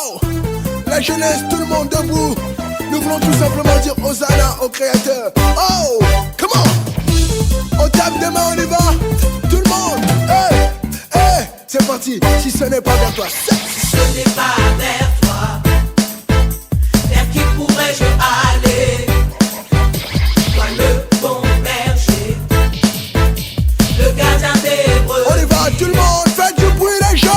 Oh, la jeunesse, tout le monde debout. Nous voulons tout simplement dire Hosanna au Créateur. Oh, come on. On tape des mains, on y va. Tout le monde. Hey, hey, c'est parti. Si ce n'est pas vers toi, si ce n'est pas vers toi, vers qui pourrais-je aller? Toi le bon berger, le gardien des brebis. On y va, tout le monde. Faites du bruit, les jeunes.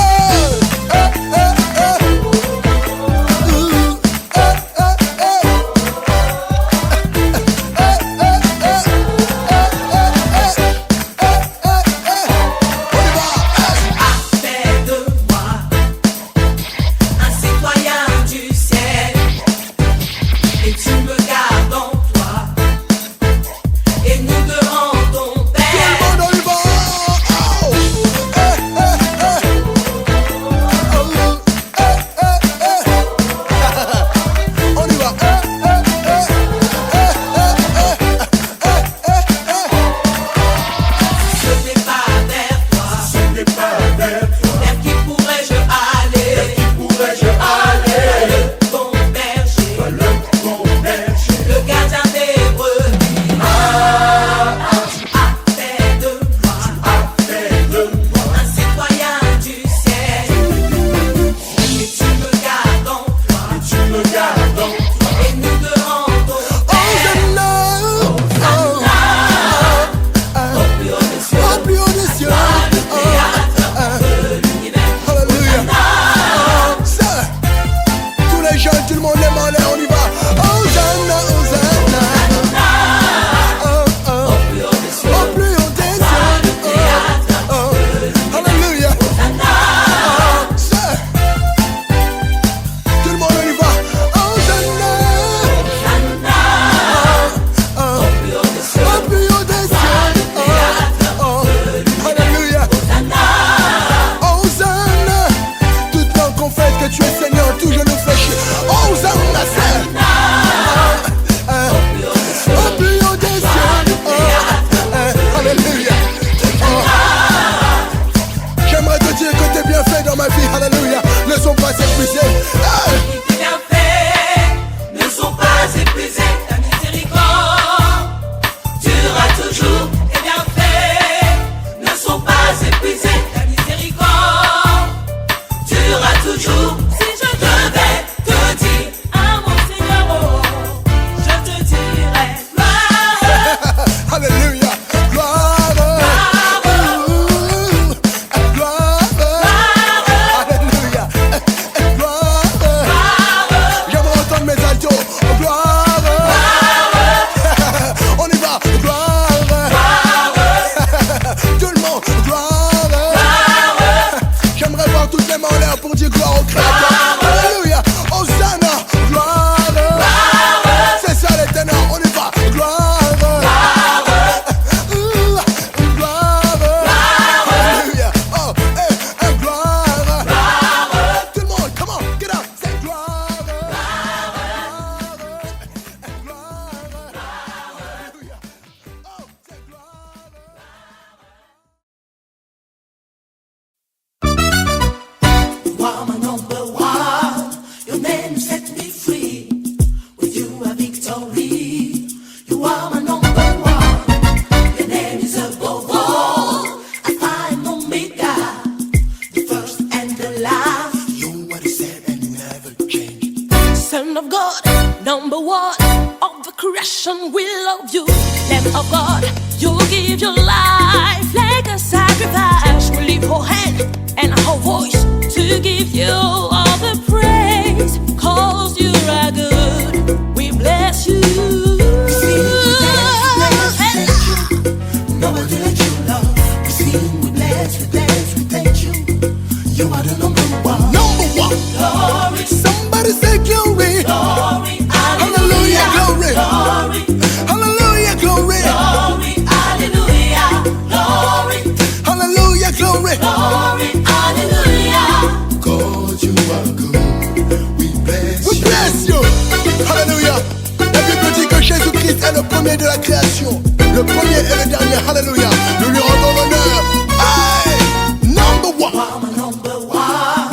De la création, le premier et le dernier, hallelujah, nous lui rendons l'honneur. Hey, number one. Number one,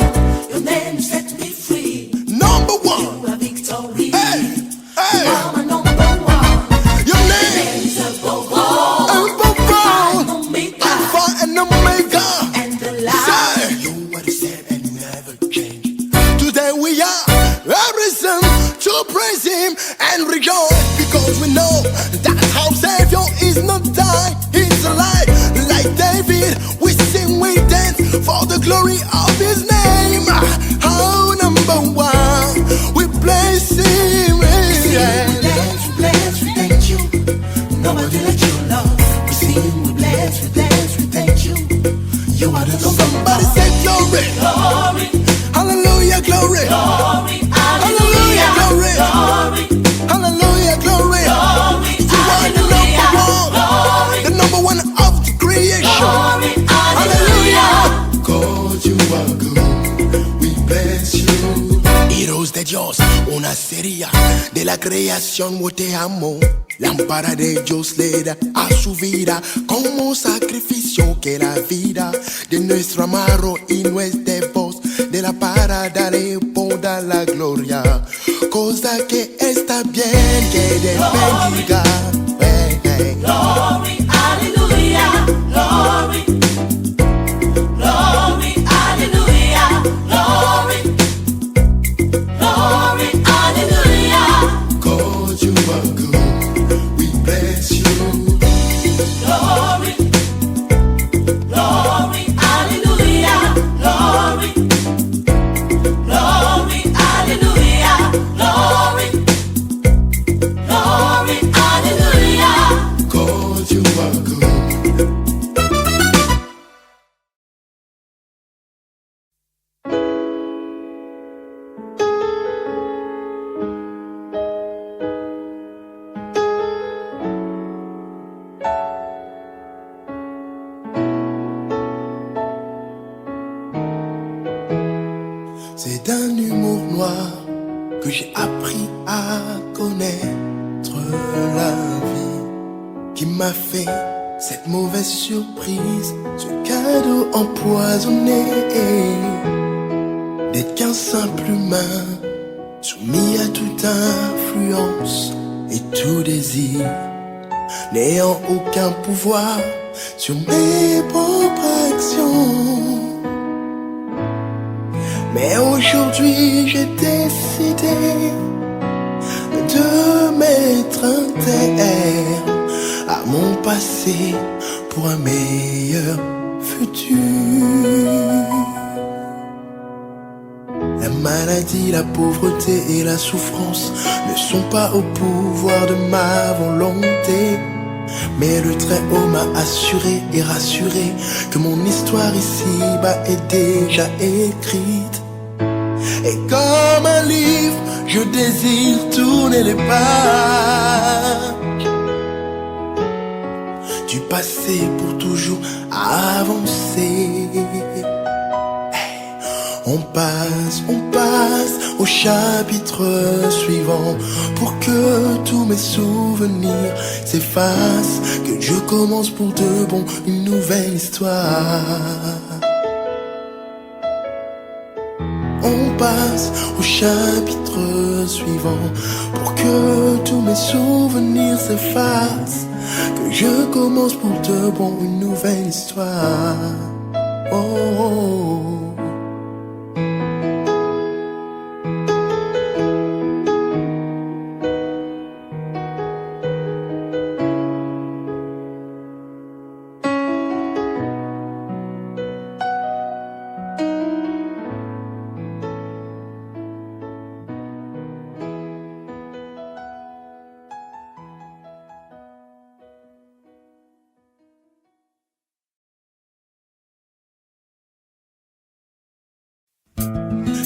your name set me free. say we are reason to praise him and rejoice, because we know that our Savior is not died, he's alive. Like David, we sing, we dance for the glory of his name. Oh, number one, we bless him. Yeah. We bless, we thank you. Nobody like you, Lord. We sing, we bless, we dance, we thank you. You are the number one. Somebody say glory, Glory, hallelujah, glory, glory, hallelujah, glory, glory, hallelujah, glory. glory, You are the number one, glory, the number one of the creation. glory, hallelujah. God, you are good, we bless you. Heroes de Dios, una serie de la creación, yo te amo. Lámpara de Dios le da a su vida como sacrificio que la vida de nuestro amado y nuestra voz de la para darle toda la gloria, cosa que está bien que te bendiga. Hey, hey. Glory, hallelujah, glory, glory, hallelujah, glory, glory, hallelujah. God, you are good, we bless you. Glory, glory, hallelujah, glory, glory, hallelujah, glory, glory, hallelujah. God, you are good. C'est d'un humour noir que j'ai appris à connaître la vie, qui m'a fait cette mauvaise surprise, ce cadeau empoisonné d'être qu'un simple humain, soumis à toute influence et tout désir, n'ayant aucun pouvoir sur mes propres actions. Mais aujourd'hui j'ai décidé de mettre un terme à mon passé pour un meilleur futur. La maladie, la pauvreté et la souffrance ne sont pas au pouvoir de ma volonté, mais le Très-Haut m'a assuré et rassuré que mon histoire ici-bas est déjà écrite. Et comme un livre, je désire tourner les pages du passé pour toujours avancer. On passe au chapitre suivant pour que tous mes souvenirs s'effacent, que je commence pour de bon une nouvelle histoire. On passe au chapitre suivant pour que tous mes souvenirs s'effacent, que je commence pour de bon une nouvelle histoire. Oh, oh, oh.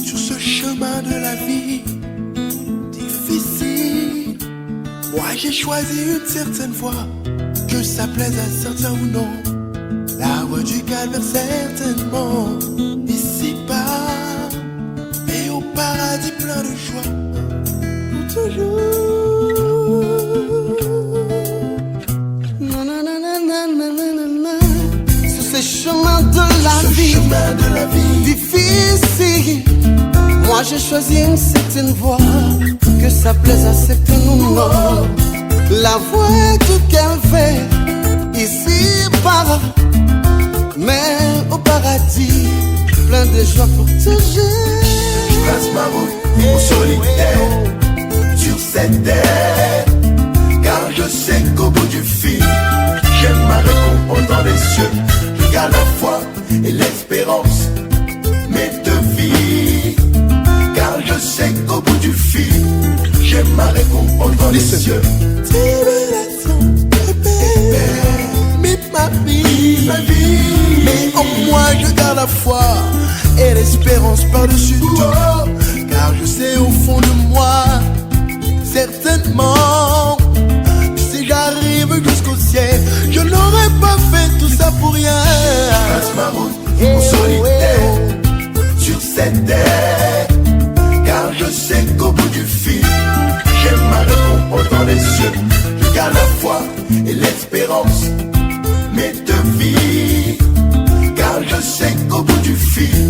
Sur ce chemin de la vie difficile, moi j'ai choisi une certaine voie, que ça plaise à certains ou non. La voie du calvaire certainement, ici-bas, et au paradis plein de joie, pour toujours. Sur ces chemins de la vie difficile, moi j'ai choisi une certaine voie, que ça plaise à certains ou non. La voie du calvaire, ici-bas, mais au paradis, plein de joie pour toujours. Je passe ma c'était. Car je sais qu'au bout du fil, j'ai ma récompense dans les cieux. Je garde la foi et l'espérance, mes deux vies. Car je sais qu'au bout du fil, j'ai ma récompense dans les cieux. Ma vie, mais en moi je garde la foi et l'espérance par-dessus tout. Car je sais au fond de moi, certainement, si j'arrive jusqu'au ciel, je n'aurais pas fait tout ça pour rien. Je passe ma route en solitaire sur cette terre. Car je sais qu'au bout du fil, j'ai ma récompense dans les cieux. Je garde la foi et l'espérance, mes deux vies. Car je sais qu'au bout du fil,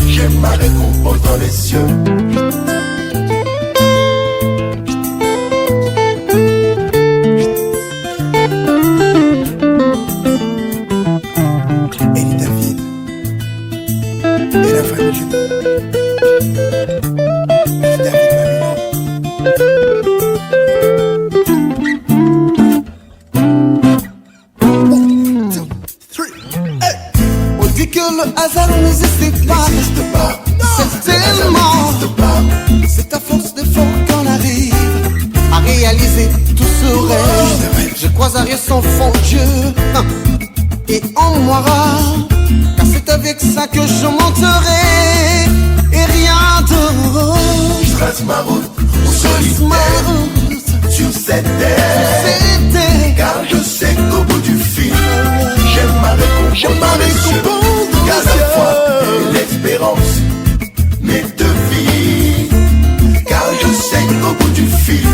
j'ai ma récompense dans les cieux. Elie David et la famille Judas. Elie David le hasard n'existe pas. Certainement, c'est à force d'effort qu'on arrive à réaliser tout ce rêve. Je crois à rien sans fond Dieu et en moi, car c'est avec ça que je monterai et rien d'autre. Je trace ma route au solitaire sur cette terre. Car je sais qu'au bout du fil, j'ai ma récompense. Car la foi et l'espérance, mes deux vies. Car je sais qu'au bout du fil,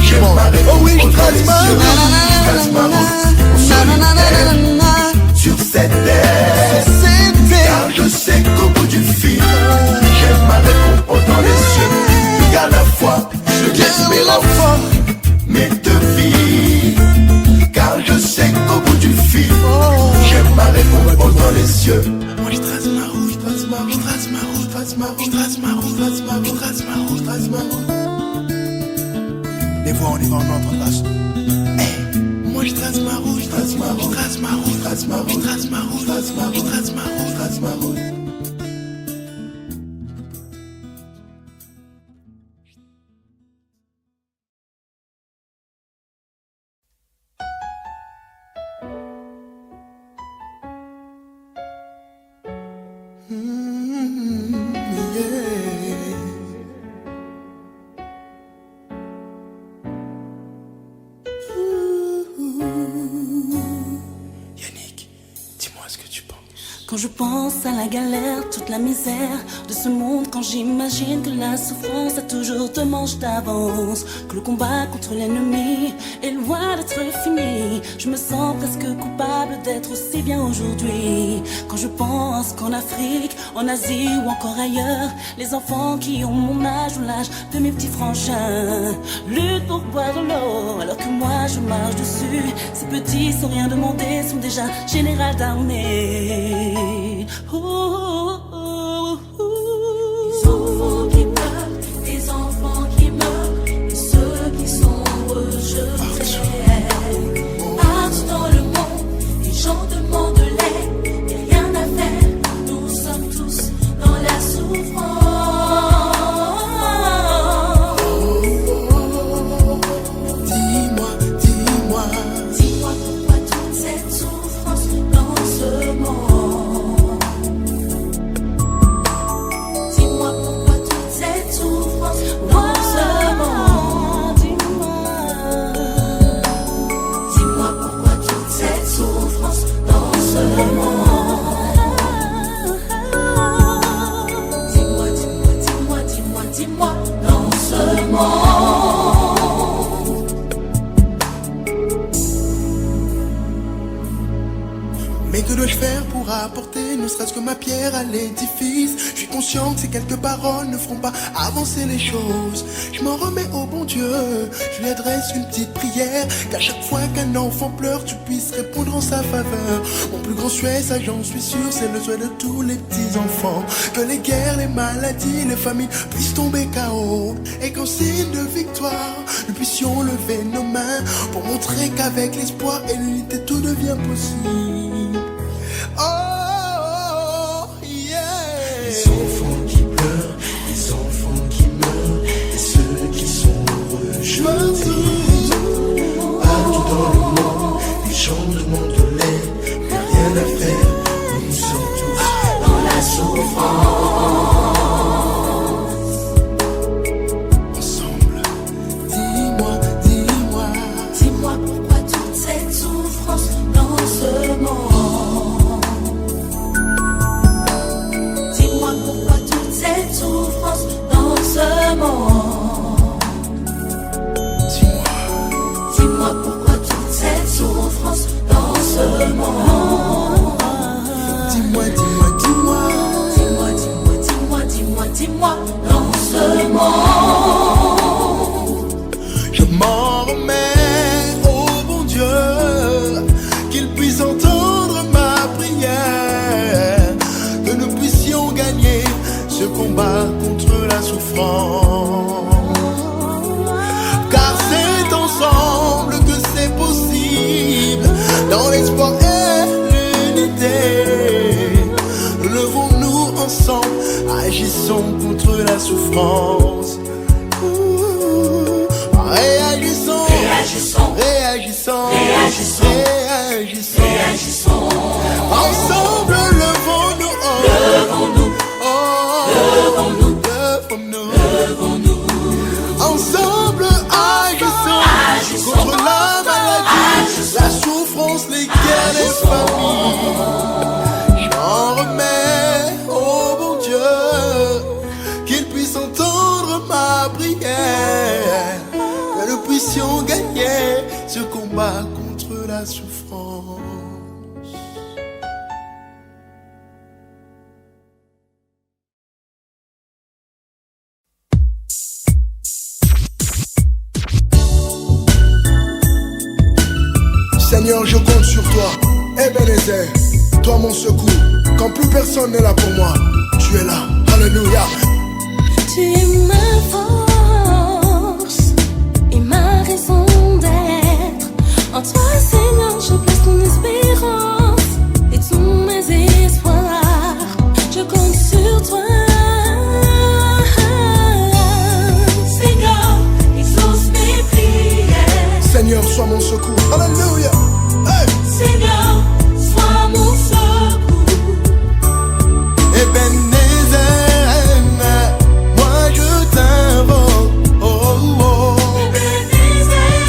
j'ai ma récompense. Oh oui, je trace ma route au solitaire sur cette terre. Car je sais qu'au bout du fil, j'ai ma récompense dans les cieux. Car la foi et l'espérance, mes deux vies. Car je sais qu'au bout du fil, j'ai ma récompense dans les cieux. Moi je trace ma route, je trace ma route, je trace ma route, je trace ma route, je trace ma route, je trace ma route, je trace ma route, je trace ma route. Les voix on y va, on entend pas. Moi je trace ma route, je trace ma route, je trace ma route, je trace ma route, je trace ma route, je trace ma route, je trace ma route, je trace ma route. Quand je pense à la galère, toute la misère de ce monde, quand j'imagine que la souffrance a toujours te mange d'avance, que le combat contre l'ennemi est loin d'être fini, je me sens presque coupable d'être aussi bien aujourd'hui. Quand je pense qu'en Afrique, en Asie ou encore ailleurs, les enfants qui ont mon âge ou l'âge de mes petits frangins luttent pour boire de l'eau, alors que moi je marche dessus. Ces petits sans rien demander sont déjà général d'armée. Des enfants qui meurent, des enfants qui meurent, et ceux qui sont rejetés. Partout dans le monde, les gens demandent l'aide, et rien à faire, nous sommes tous dans la souffrance. Dis-moi pourquoi toute cette souffrance dans ce monde. apporter ne serait-ce que ma pierre à l'édifice. Je suis conscient que ces quelques paroles ne feront pas avancer les choses. Je m'en remets au bon Dieu, je lui adresse une petite prière, qu'à chaque fois qu'un enfant pleure, tu puisses répondre en sa faveur. Mon plus grand souhait, ça j'en suis sûr, c'est le souhait de tous les petits enfants. Que les guerres, les maladies, les familles puissent tomber KO, et qu'en signe de victoire, nous puissions lever nos mains pour montrer qu'avec l'espoir et l'unité tout devient possible. Oh, yeah. Les enfants qui pleurent, les enfants qui meurent, et ceux qui sont heureux. Je me dis, partout dans le monde, les gens demandent de l'aide, mais rien à faire, nous sommes tous dans la souffrance. Ensemble, dis-moi, Dis-moi pourquoi toute cette souffrance dans ce monde. Dis-moi pourquoi toute cette souffrance dans ce monde. Dis-moi pourquoi toute cette souffrance dans ce monde. dis-moi. Dis-moi dans ce monde. Je m'en remets au bon Dieu, qu'il puisse entendre ma prière, que nous puissions gagner ce combat contre la souffrance. Car c'est ensemble que c'est possible, dans l'espoir et l'unité. Levons-nous ensemble, agissons contre la souffrance. Réagissons. Ensemble, levons-nous. Levons-nous. Ensemble, agissons contre la maladie, la souffrance, les guerres, les familles. J'en remets au bon Dieu, qu'il puisse entendre ma prière, que nous puissions gagner ce combat contre la souffrance. Seigneur, je compte sur toi, Ebenezer, toi mon secours. Quand plus personne n'est là pour moi, tu es là. Alléluia. Tu es ma force et ma raison d'être. En toi, Seigneur, je place mon espérance et tous mes espoirs. Je compte sur toi. Seigneur, exauce mes prières. Seigneur, sois mon secours. Alléluia. Hey. Seigneur, sois mon secours. Ebenezer, moi je t'invoque. Oh. Ebenezer,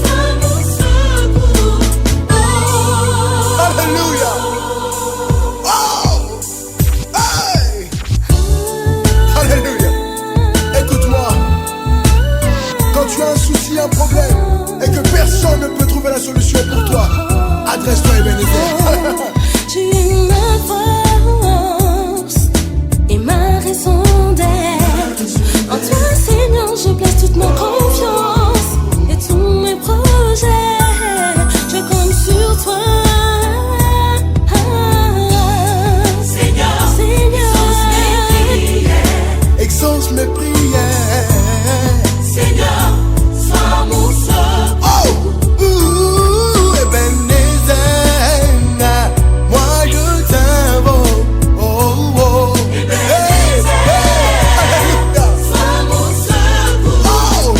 sois mon secours. Alléluia. Oh. Hey. Alléluia. Écoute-moi. Quand tu as un souci, un problème, et que personne ne peut trouver la solution pour toi, adresse-toi à Ebenezer. Tu es ma force et ma raison d'être. En toi, Seigneur, je place toute ma confiance et tous mes projets. Je compte sur toi. Seigneur, Exauce mes prières. Seigneur, sois mon secours. Oh, Ebenezer, moi je t'invoque. Oh. Hey, Alléluia. Sois mon secours.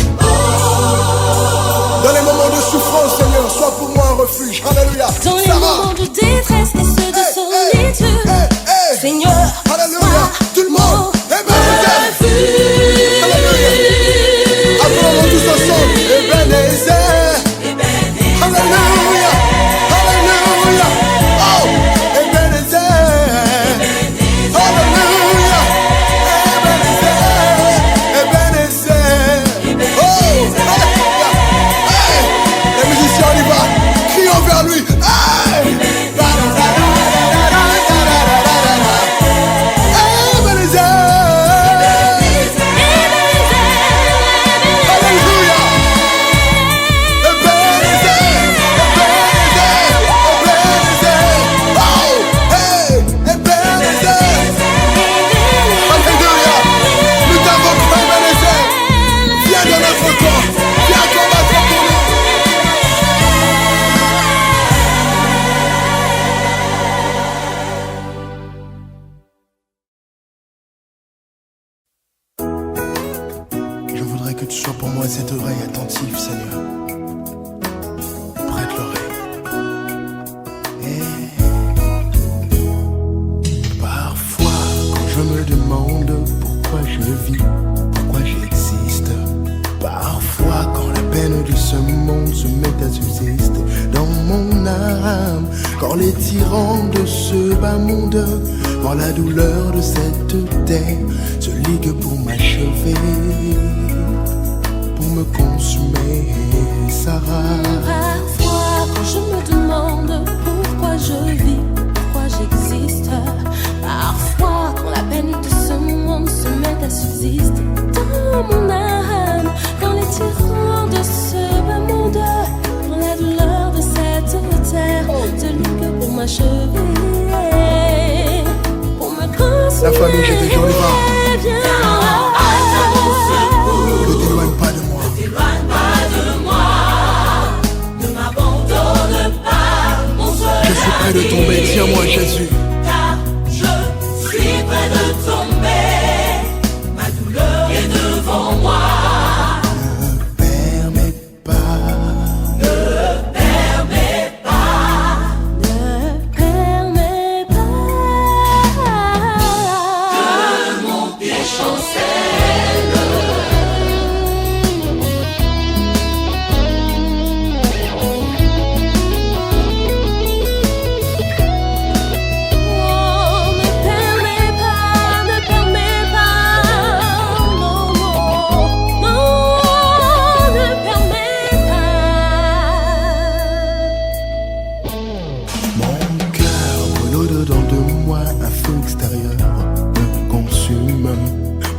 Dans les moments de souffrance, Seigneur, sois pour moi un refuge. Alléluia. Dans les moments de détresse et ceux de solitude, Hey. Seigneur, Alléluia. Tout le monde. mon Ebenezer. refuge. Que tu sois pour moi cette oreille attentive, Seigneur. Prête l'oreille. Parfois, quand je me demande pourquoi je vis, pourquoi j'existe. Parfois, quand la peine de ce monde se met à subsister dans mon âme, quand les tyrans de ce bas monde, quand la douleur de cette terre se ligue pour m'achever, pour me consumer, Sarah. Parfois, quand je me demande pourquoi je vis, pourquoi j'existe. Parfois, quand la peine de ce monde se met à subsister dans mon âme, quand les tyrans de ce bas monde, quand la douleur de cette terre se ligue pour m'achever, pour me consumer. La famille, j'ai déjà les Ne t'éloigne pas de moi. Ne t'éloigne pas de moi. Ne m'abandonne pas, mon seul. Je suis près de tomber, tiens-moi Jésus. Car je suis près de tomber. Ma douleur est devant moi. Ne permets pas. Ne permets pas. Ne permets pas Que mon pied chancelle. Mon cœur brûle au-dedans de moi, un feu extérieur me consume.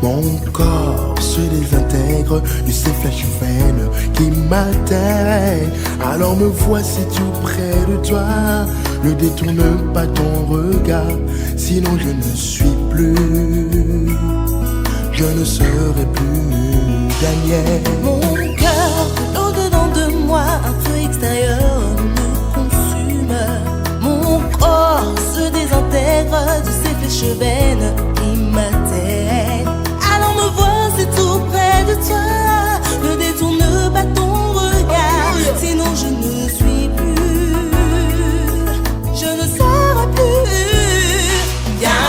Mon corps se désintègre de ces flèches vaines qui m'atteignent. Alors me voici tout près de toi. Ne détourne pas ton regard, sinon je ne suis plus. Je ne serai plus Daniel. Mon cœur brûle au-dedans de moi, un feu extérieur me consume. Mon corps se désintègre de ces flèches vaines qui m'atteignent. Alors me voici tout près de toi. Ne détourne pas ton regard, sinon je ne suis plus. Je ne serai plus. Viens,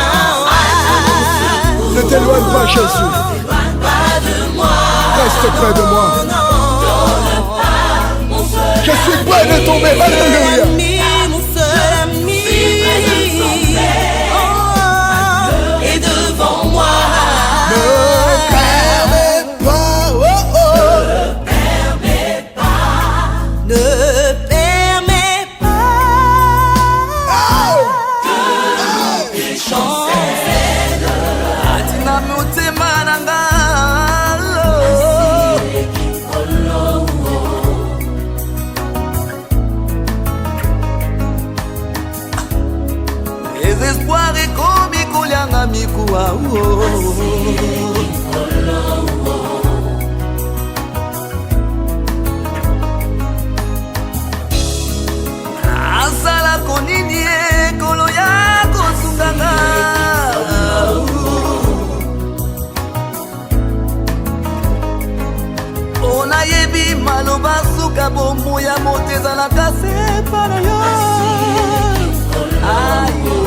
Ne t'éloigne pas Jésus. T'éloigne pas de moi. Reste près de moi. Donne pas, mon seul. Je suis près de tomber, alléluia. ami, mon seul ami, oh, est devant moi. Ne permets pas, oh oh. Ne permets pas Tes chancelles. atina motema na nga espoir ekomi kolianga mikuwa asala konini ekolo ya kosunganga onayebi maloba suka bomoi ya moto ezalaka se para yo. Aye.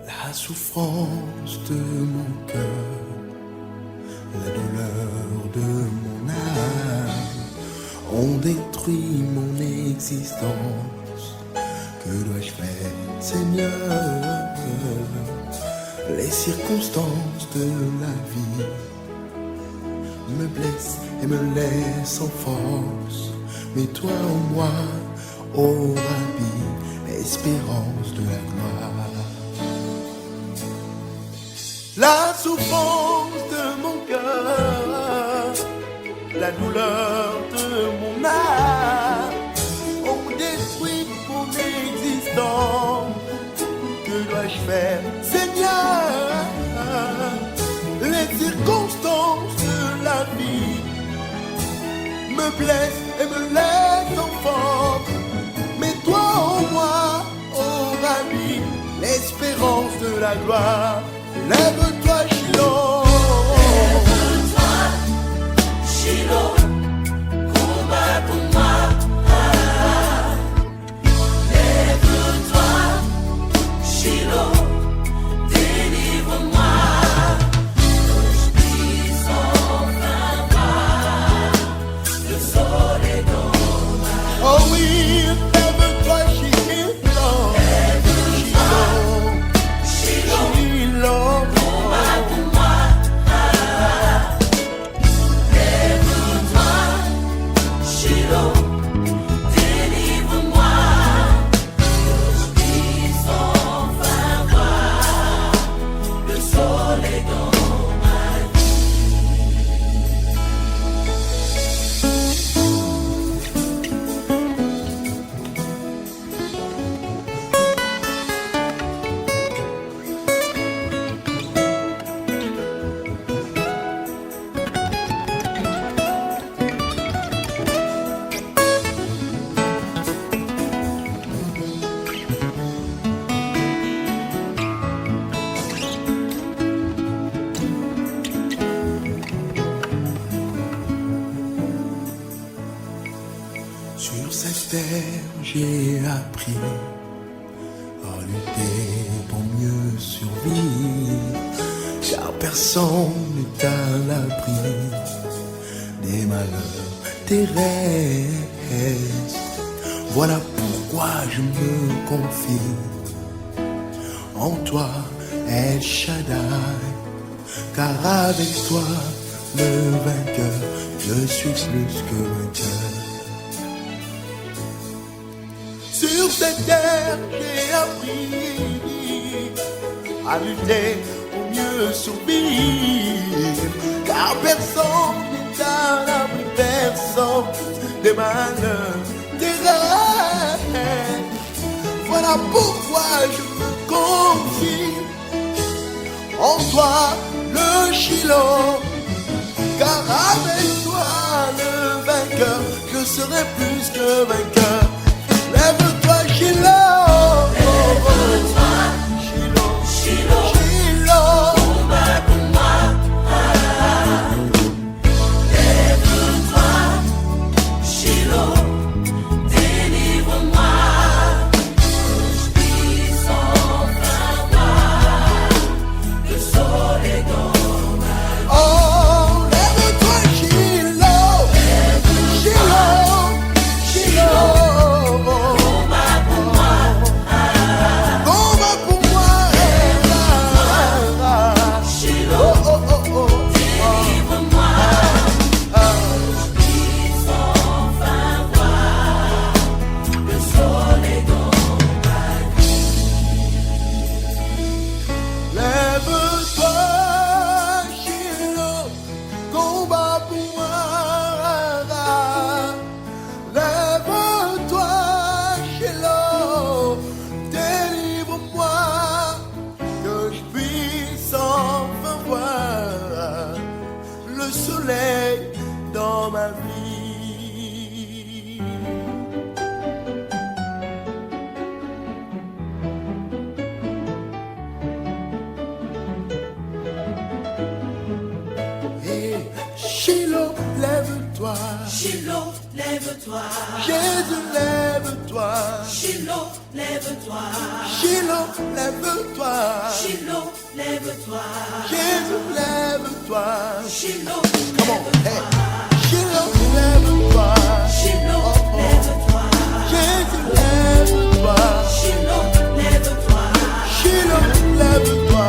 La souffrance de mon cœur, la douleur de mon âme ont détruit mon existence. Que dois-je faire, Seigneur? Les circonstances de la vie me blesse et me laisse en force. Mais toi en moi, ô Rabbi, espérance de la gloire. La souffrance de mon cœur, la douleur de mon âme ont détruit mon existence. Que dois-je faire, Seigneur? Les circonstances de la vie me blessent et me laissent en force. Mais toi en moi, ô Rabbi, l'espérance de la gloire. Lève-toi, Shiloh. Lève-toi, Shiloh, combat pour moi. Lève-toi, Shiloh, délivre-moi. Que je puisse enfin voir le soleil dans ma. Oh oui, lève-toi, Shiloh. Shiloh. Combat pour moi. Lève-toi, Shiloh, délivre-moi. Que je puisse enfin voir le soleil dans ma vie. Sur cette terre, j'ai appris à lutter pour mieux survivre, car personne n'est à l'abri des malheurs terrestres. Voilà pourquoi je me confie en toi, El Shaddai, car avec toi, le vainqueur, je suis plus que vainqueur. Sur cette terre, j'ai appris à lutter pour mieux survivre, car personne n'est à l'abri, personne des malheurs terrestres. Voilà pourquoi je me confie en toi, le Shiloh, car avec toi, le vainqueur, je serai plus que vainqueur. Lève-toi, Shiloh. Lève-toi, Shiloh. Shiloh, Shiloh. combat pour moi. Lève-toi, Shiloh, délivre-moi. Que je puisse enfin voir le soleil dans ma vie. Oh, lève-toi, Shiloh. Shiloh. Shiloh. Combat pour moi. Combat pour moi. Shiloh, Oh, oh, oh, oh. délivre-moi. Que je puisse enfin voir le soleil dans ma vie. Lève-toi, Shiloh, combat pour moi. Lève-toi, Shiloh, délivre-moi, que je puisse enfin voir le soleil dans ma vie. Et Shiloh, lève-toi. Shiloh, lève-toi. Jésus, lève-toi. Shiloh, lève-toi. Shiloh, lève-toi. Shiloh, lève-toi. Jésus, lève-toi. Shiloh, Come on, hey. Shiloh, lève-toi. Shiloh, Oh, oh. lève-toi. Jésus, lève-toi. Shiloh, lève-toi. Shiloh, lève-toi.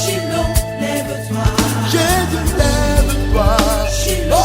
Shiloh, lève-toi. Jésus, lève-toi. Shiloh,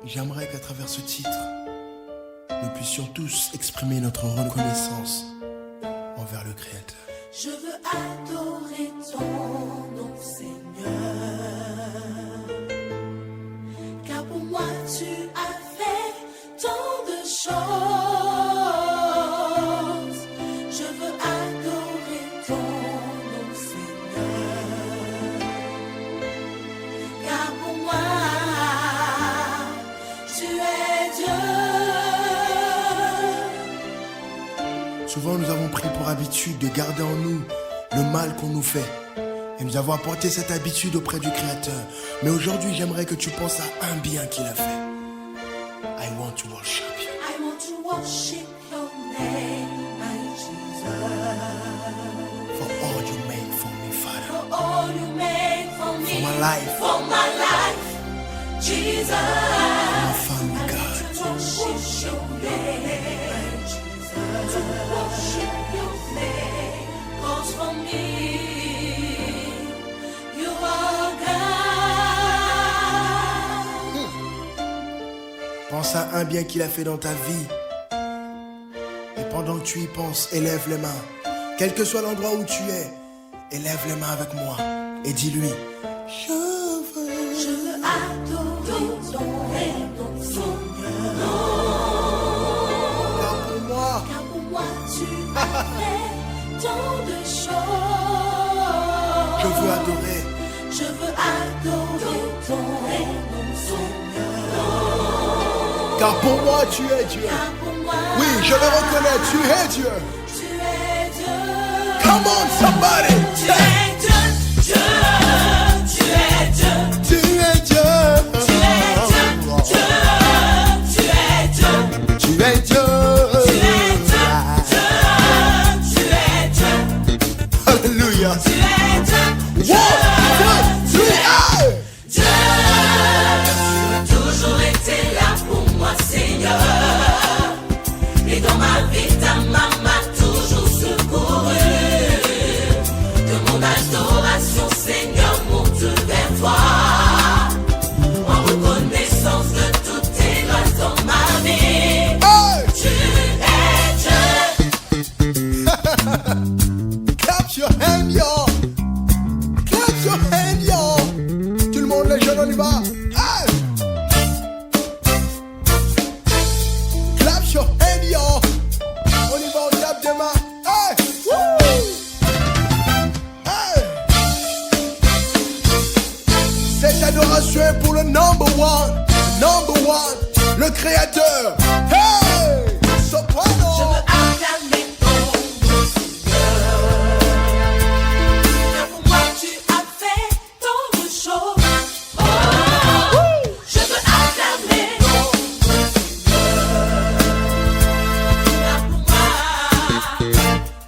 J'aimerais qu'à travers ce titre, nous puissions tous exprimer notre reconnaissance envers le Créateur. Je veux adorer ton nom, Seigneur, car pour moi tu as fait tant de choses. Je veux adorer ton nom, Seigneur, car pour moi tu es Dieu. Souvent nous avons pris pour habitude de garder en nous le mal qu'on nous fait. Et nous avons apporté cette habitude auprès du Créateur. Mais aujourd'hui, j'aimerais que tu penses à un bien qu'il a fait. I want to worship you. I want to worship your name, my Jesus. For all you made for me, Father. For all you made for me. For my life. For my life, Jesus. My family, I God. want to worship your name, Jesus. To worship your name. 'Cause for me, you are God. Pense à un bien qu'il a fait dans ta vie. Et pendant que tu y penses, élève les mains. Quel que soit l'endroit où tu es, élève les mains avec moi. Et dis-lui, je veux. Je veux adorer ton nom, Seigneur. Car pour moi, Car pour moi tu as fait tant de choses. je veux adorer. Je veux adorer ton nom, Seigneur. Car pour moi, tu es Dieu. Car pour moi Oui, je le reconnais, tu es Dieu. tu es Dieu. Come on, somebody. Tu es Dieu, Dieu. Tu es Dieu. Tu es Dieu. Tu es Dieu, Dieu. Tu es Dieu. Tu es Dieu. Tu es Dieu, Dieu. Tu es Dieu. Alléluia. Tu es Dieu, Dieu. One, two, three, hey! Dieu, tu as toujours été là pour moi, Seigneur. Et dans ma vie, ta main m'a toujours secouru. Que mon adoration, Seigneur, monte vers toi. En reconnaissance de toutes tes grâces dans ma vie. Hey! Tu es Dieu. Clap your hand, y'all. Clap your hand, y'all. Tout le monde, les jeunes, on y va. Hey! Clap your hand, y'all. On y va, on tape des mains. Hey! Woo! Hey! Cette adoration est pour le number one, le Créateur. Hey! Soprano! Je veux acclamer ton nom, Seigneur. Car pour moi tu as fait tant de choses. Oh, je veux acclamer ton nom, Seigneur. Car pour moi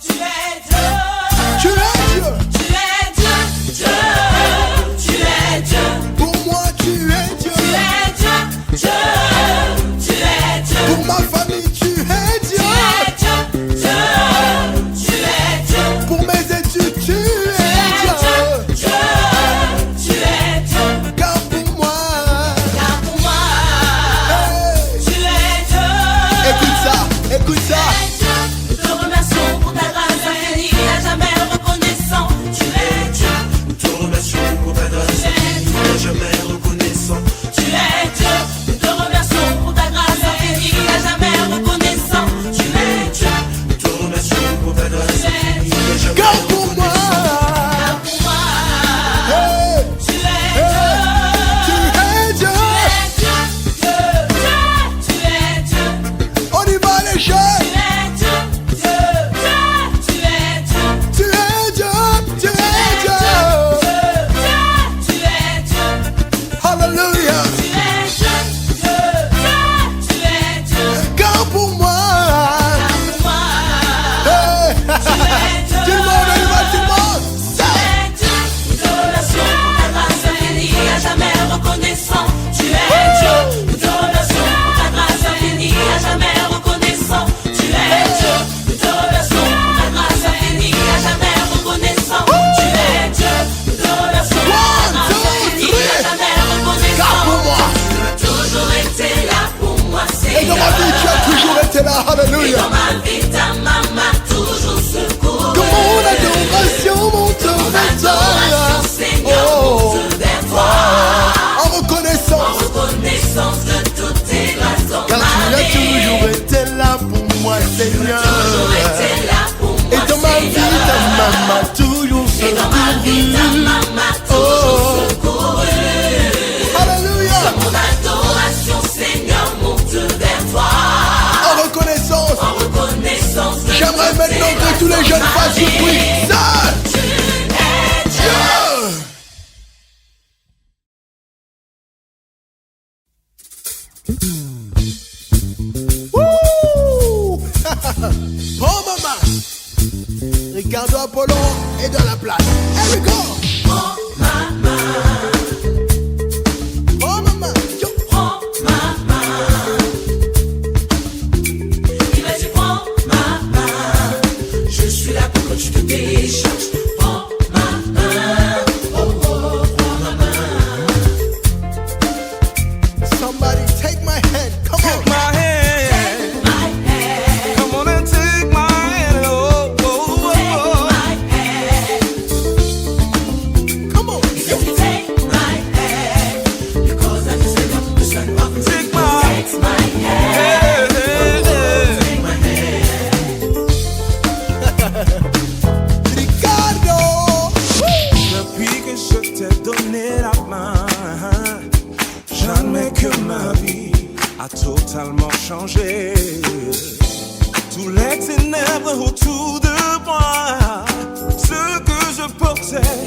tu es Dieu. Tu es Dieu. Tu es Dieu, Dieu. Tu es Dieu. Pour moi, tu es Dieu. Tu es Dieu, Dieu. Tu es Dieu. Pour ma était là, Et hallelujah. dans ma vie, ta main m'a toujours secouru. Que mon adoration monte vers toi. Adoration, Seigneur, monte vers toi. En reconnaissance, Reconnaissance de toutes tes grâces dans car ma tu as vie. toujours été là pour moi, Seigneur. Toujours été là pour Et moi, dans ma vie, ta main m'a toujours Et dans ma vie, ta secouru. main m'a toujours secouru. Alléluia. Mon adoration, Seigneur, monte vers toi. En reconnaissance, En reconnaissance de j'aimerais toutes maintenant tes que grâces tous les dans jeunes ma fassent du vie. bruit. Ça, Tu es Dieu. Wouh. Bon maman, Ricardo Apollon est dans la place. Here we go. Prends ma main, Bon maman, yo. prends ma main. Il m'a dit prends ma main. Je suis là pour que tu te décharges. Prends ma main. Oh oh, prends ma main. Somebody take my hand. Come on. My hand, My hand, come on and take my hand. Oh, oh, oh, oh. my hand. Come on. If you take my hand, because I just said up the sun up and Take my- takes my hand. Hey, hey, hey. Take my hand. Ricardo. Depuis que je t'ai donné la main, j'admets que ma vie a totalement changé. Tous les ténèbres autour de moi, ce que je portais,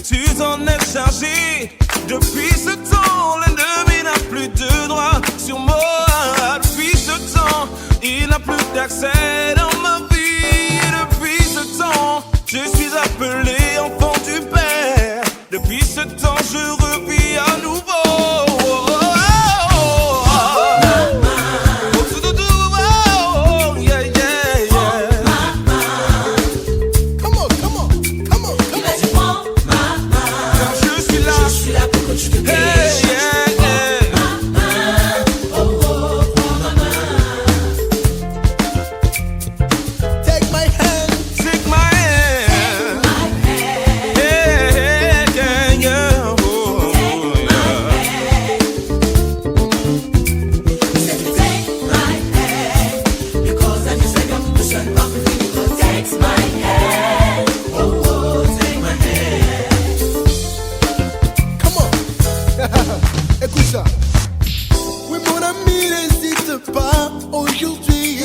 tu t'en es chargé. Depuis ce temps, l'ennemi n'a plus de droit sur moi. Depuis ce temps, il n'a plus d'accès dans ma vie. Depuis ce temps, je suis appelé enfant du Père. Depuis ce temps, je revis à nouveau. Yeah, yeah, yeah. Come on, come on, come on, Il come m'a dit prends ma main. Car je suis là. Je suis là pour que tu te Hey, décharges. yeah, yeah. Ma main, oh oh, prends ma main. on. Take my hand. Take my hand. My hand, Yeah, yeah, yeah. Oh, yeah. said you take my hand, because I just said up the sun up and you takes my hand. Oh oh, take my hand. Come on. Écoute ça. Oui, mon ami, n'hésite pas aujourd'hui.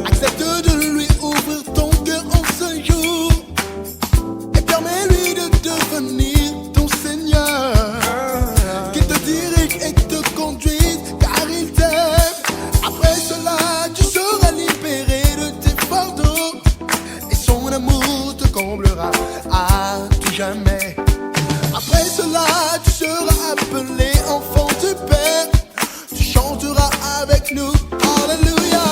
Accepte de lui ouvrir ton cœur en ce jour. Et permets-lui de devenir ton Seigneur. Qu'il te dirige et te conduise, car il t'aime. Après cela, tu seras libéré de tes fardeaux. Et son amour te comblera à tout jamais. Après cela, tu seras appelé enfant du Père. Tu chanteras avec nous. Alléluia.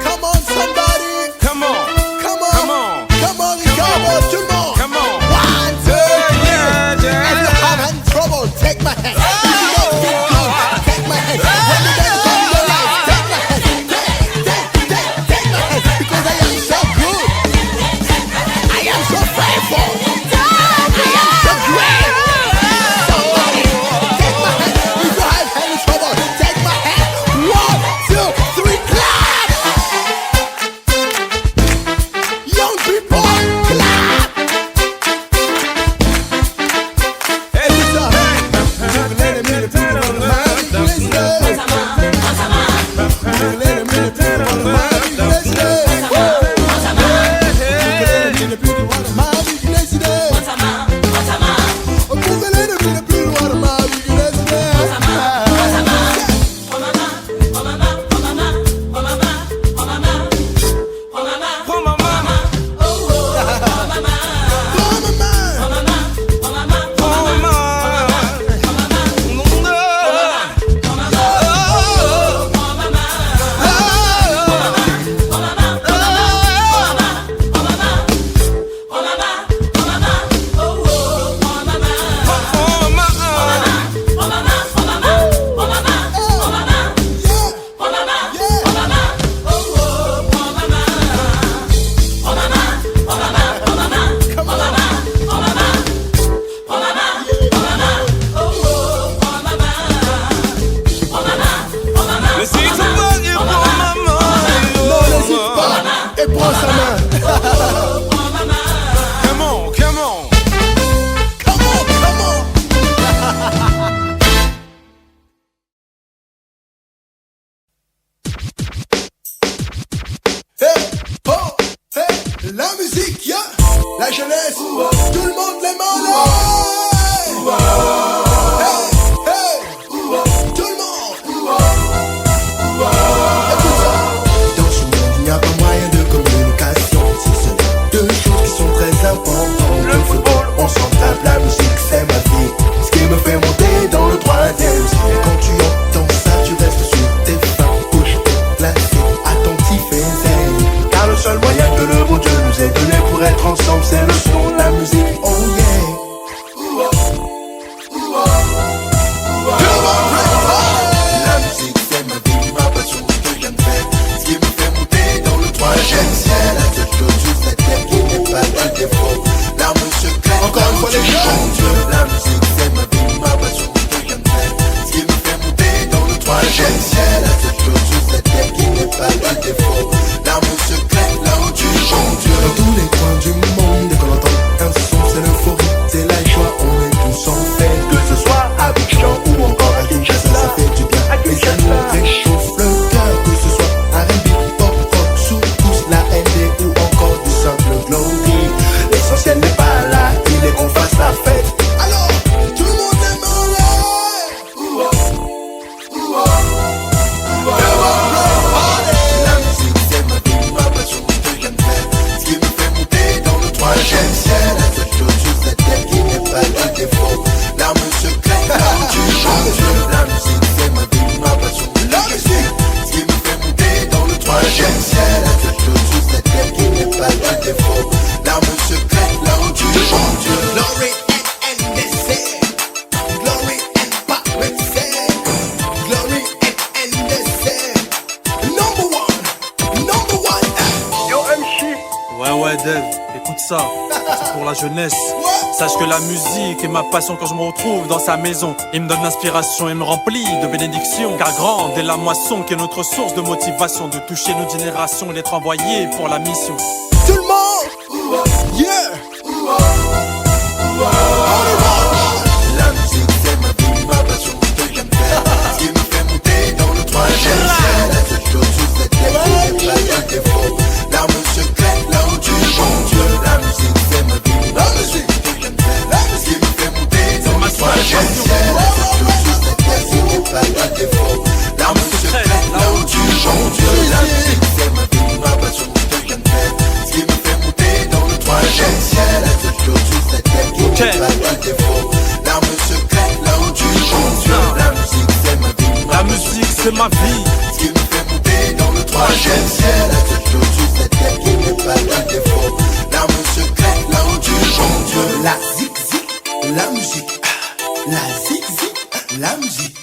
Come on, somebody. Come on. Come on. Come on. Come on, Ricardo. Tout le monde. Come on. 1, 2, 3. Yeah, yeah. If you have had trouble, take my hand. If you don't feel good, take my hand. When you don't come to life, take my hand. Take my hand. Because I am so good. I am so faithful. I am so great. Somebody, take my hand. If you have any trouble, La musique, yeah. La jeunesse, tout le monde les mains en l'air. Hey, hey, tout le monde. Écoute ça. Dans ce monde, il n'y a pas moyen de communication. C'est seulement deux choses qui sont très importantes. Le football, on s'en tape, la musique, c'est ma vie. Ce qui me fait monter dans le troisième. Quand tu entends ça, tu restes sur tes fins. Bouche placée, attentif et zen. Car le seul moyen que le bon Dieu nous ait donné pour être ensemble, c'est le son, la musique, oh yeah. La musique, c'est ma vie, ma passion, ce que j'aime faire. Ce qui me fait monter dans le troisième ciel. La seule chose sur cette terre qui n'est pas de défaut. L'arme secrète, encore une fois les jeunes. Dieu. La musique, c'est ma vie, ma passion, ce que j'aime faire. Ce qui me fait monter dans le troisième ciel. La seule chose sur cette terre qui n'est pas de défaut. L'arme secrète, là où tu chantes Dieu. Dans tous les coins du monde, dès qu'on entend un son, c'est l'euphorie, c'est la joie, on est tous en fête. Que ce soit à Abidjan ou encore à Kinshasa, ça fait du bien et ça nous réchauffe le cœur. Que ce soit R&B, pop, rock, soukous, la ND ou encore du simple glory. L'essentiel n'est pas là, il est qu'on fasse la fête. Alors, tout le monde les mains en l'air. La musique c'est ma vie, ma passion, ce que j'aime faire. Ce qui me fait monter dans le troisième ciel. La seule chose sur cette terre qui n'est pas de défaut. L'arme secrète, là où tu chantes Dieu. La musique c'est ma vie, ma passion, La musique. ce qui me fait monter dans le troisième ciel. La seule chose sur cette terre qui n'est pas de défaut. L'arme secrète, là où tu chantes Dieu. Glory and NDC. Glory and Patrick said. Glory and NDC. Number one. Number one. Ouais, Dev, écoute ça, c'est pour la jeunesse. Sache que la musique est ma passion quand je me retrouve dans sa maison. Il me donne l'inspiration et me remplit de bénédictions. Car grande est la moisson qui est notre source de motivation. De toucher notre génération et d'être envoyé pour la mission. Tout le monde. Yeah. La musique c'est ma vie, ma passion, ce que j'aime faire. Ce qui me fait monter dans le troisième ciel. La seule chose sur cette terre qui n'est pas de défaut. L'arme secrète, là où tu chantes Dieu. La musique c'est ma vie, ma passion, ce que j'aime faire. Ce qui me fait monter dans le troisième ciel. La seule chose sur cette terre qui n'est pas de défaut. L'arme secrète, là où tu chantes Dieu. La musique c'est ma vie, ma passion, ce que j'aime faire. Ce qui me fait monter dans le troisième ciel. La seule chose sur cette terre qui n'est pas de défaut. L'arme secrète, là où tu chantes Dieu. La musique c'est ma vie, La musique c'est ma vie. ce qui me fait monter dans le troisième ciel. La seule chose sur cette terre qui n'est pas de défaut. L'arme secrète, là où tu chantes Dieu. La zig-zig, la musique. La zig-zig, la musique.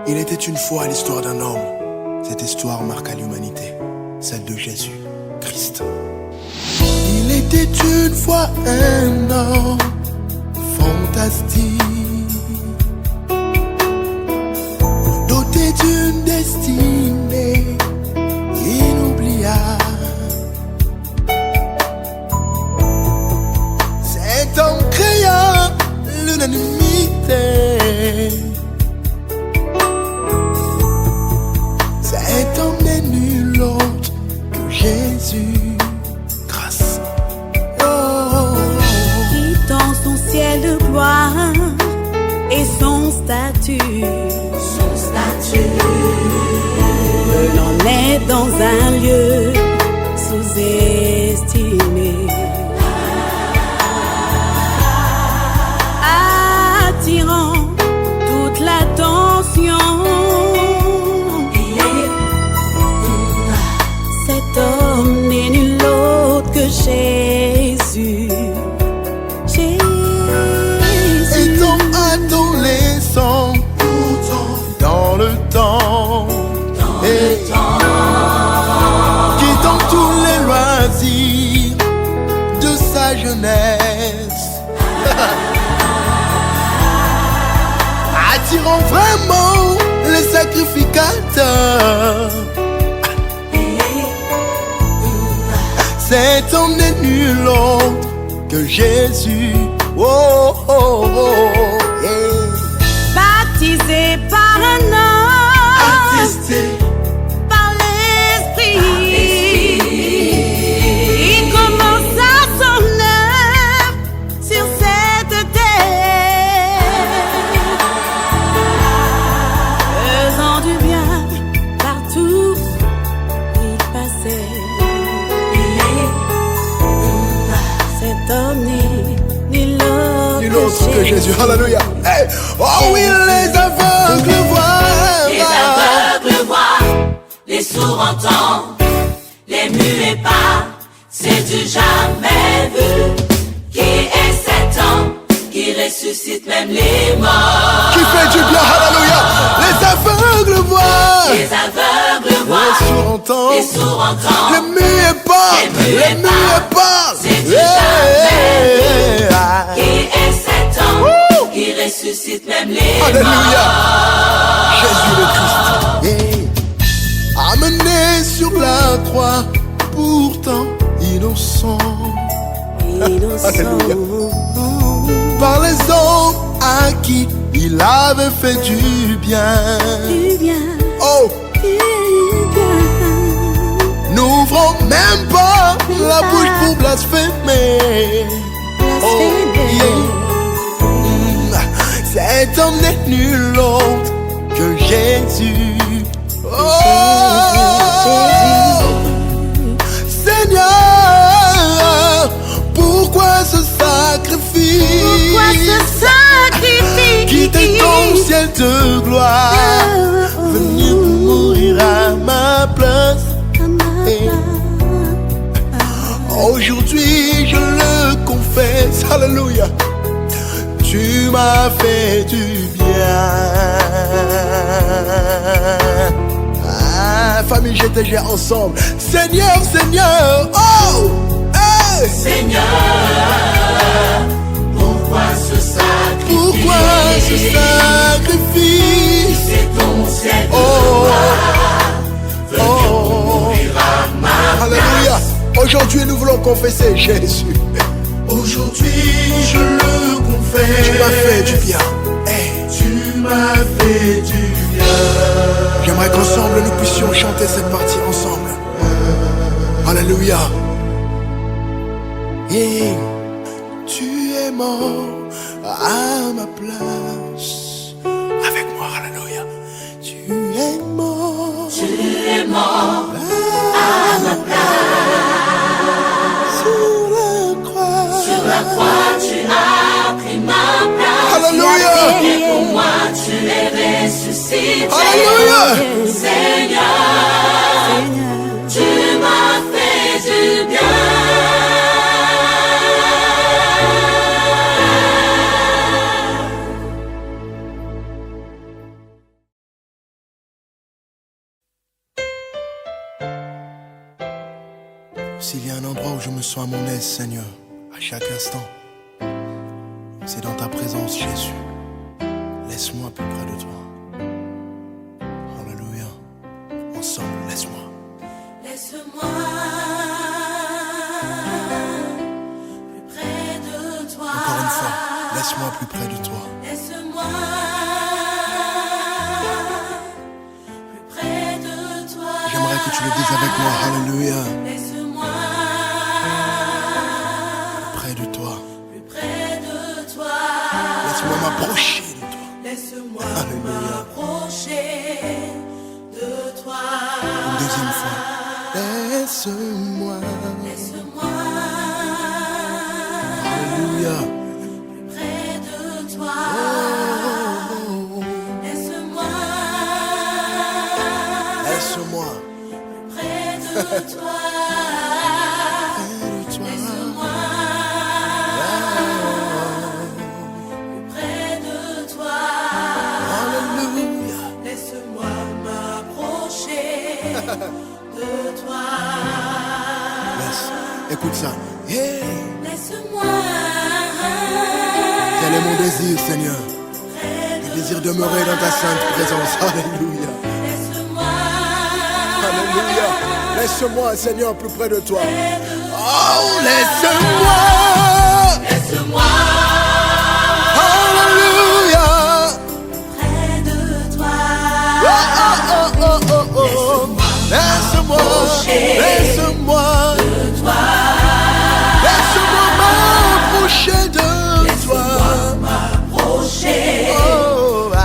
Il était une fois l'histoire d'un homme. Cette histoire marqua l'humanité, celle de Jésus Christ. Il était une fois un homme fantastique, doté d'une destinée inoubliable. Cet homme créa l'unanimité. Cet homme n'est nul autre que Jésus. Grâce. Qui dans son ciel de gloire et son statut, l'on est dans un lieu sous-estimé, attirant toute l'attention. Cet homme n'est nul autre que Jésus. Étant adolescent, dans le temps, quittant tous les loisirs de sa jeunesse, attirant vraiment les sacrificateurs. Cet homme n'est nul autre que Jésus. Oh, oh, oh, yeah. Baptisé par un homme, Attesté par de Jésus. Alléluia. Hey. Oh oui, les aveugles voient. Les aveugles voient, les sourds entendent, les muets parlent, c'est du jamais vu. Qui est cet homme qui ressuscite même les morts? Qui fait du bien, alléluia. Les aveugles voient. Les aveugles voient, les sourds entendent, les sourds entendent, les muets parlent, les muets parlent. c'est du jamais vu. Qui est cet homme qui ressuscite même les Alléluia. morts? Jésus le Christ. Yeah. Amené sur la croix, pourtant innocent. Alléluia. Par les hommes à qui il avait fait du bien. Oh, n'ouvrons même pas la bouche pour blasphémer. Oh, yeah. Cet homme n'est nul autre que Jésus. Oh, Seigneur, pourquoi ce sacrifice? Quitter ton ciel de gloire, venir mourir à ma place. Et aujourd'hui je le confesse, alléluia, tu m'as fait du bien. Ah, famille GTG ensemble. Seigneur, Seigneur, oh, hey. Seigneur, pourquoi ce sacrifice? Pourquoi ce sacrifice? C'est ton ciel de Oh, gloire, mourir à ma alléluia. Aujourd'hui nous voulons confesser Jésus. Aujourd'hui je le confesse. Tu m'as fait du bien. Hey. Tu m'as fait du bien. J'aimerais qu'ensemble nous puissions chanter cette partie ensemble. Alléluia. Yeah. Tu es mort à ma place. Avec moi, alléluia. Tu es mort. Tu es mort à ma place. Sur la croix. Sur la croix, tu as pris ma place. Alléluia. Et pour moi, tu es ressuscité. Alléluia. Seigneur, tu m'as fait du bien. S'il y a un endroit où je me sens à mon aise, Seigneur, à chaque instant, c'est dans ta présence, Jésus. Laisse-moi plus près de toi. Alléluia. Ensemble, laisse-moi. Laisse-moi plus près de toi. Encore une fois, laisse-moi plus près de toi. Laisse-moi plus près de toi. J'aimerais que tu le dises avec moi. Alléluia. Laisse-moi Près de toi. plus près de toi. Laisse-moi m'approcher de toi. Laisse-moi Alléluia. m'approcher de toi. Une deuxième fois. Laisse-moi. Laisse-moi Alléluia. plus près de toi. Laisse-moi Laisse-moi. près de toi. Près de toi. Laisse-moi plus près de toi. Alléluia. Laisse-moi m'approcher de toi. Laisse. Écoute ça. Hey. Laisse-moi Quel est mon désir, Seigneur? Le désir de demeurer dans ta sainte présence. Alléluia. Laisse-moi Alléluia. Laisse-moi, Seigneur, plus près de toi. Oh, laisse-moi. Laisse-moi Alléluia. près de toi. Oh, oh, oh, oh, oh, oh. Laisse-moi. Laisse-moi. Laisse-moi m'approcher de toi. M'approcher Oh, ah.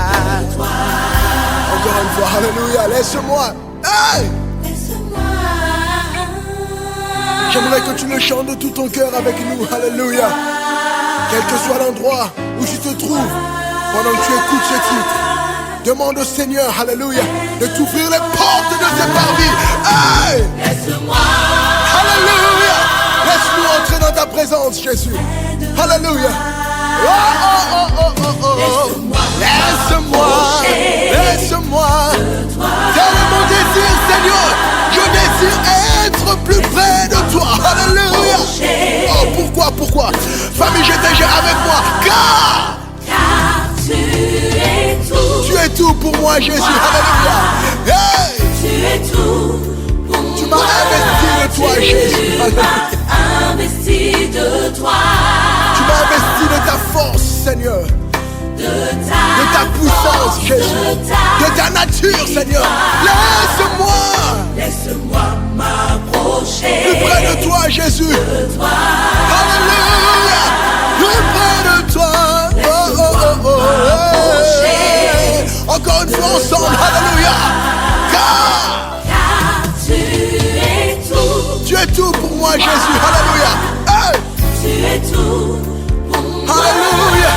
Encore une fois, alléluia, laisse-moi. Hey! Laisse-moi J'aimerais que tu le chantes de tout ton cœur avec nous, alléluia. Quel que soit l'endroit où tu te trouves, pendant que tu écoutes ce titre, demande au Seigneur, alléluia, de t'ouvrir les portes de tes parvis. Hey! Laisse-moi, Alléluia! Laisse-nous entrer dans ta présence, Jésus. Alléluia. Oh, oh, oh, oh, oh, oh. Laisse-moi, laisse-moi. Tel est mon désir, Seigneur. Je désire être plus près de toi. Alléluia. Oh, pourquoi? Famille GTG avec moi. Car tu es tout pour moi, Jésus. Alléluia. Hey. tu es tout pour Tu m'as investi de toi, Jésus. Alléluia. investi de toi, Tu m'as investi de ta force, Seigneur. De ta puissance, Jésus. De ta nature, Seigneur. laisse-moi m'approcher Plus près de toi, Jésus. de toi, Alléluia. Plus près de toi. Oh, oh, oh, oh. Hey. Encore une fois ensemble. Alléluia. Car car tu es tout, tu es tout pour moi, Jésus. Alléluia. Hey. tu es tout pour moi, Alléluia.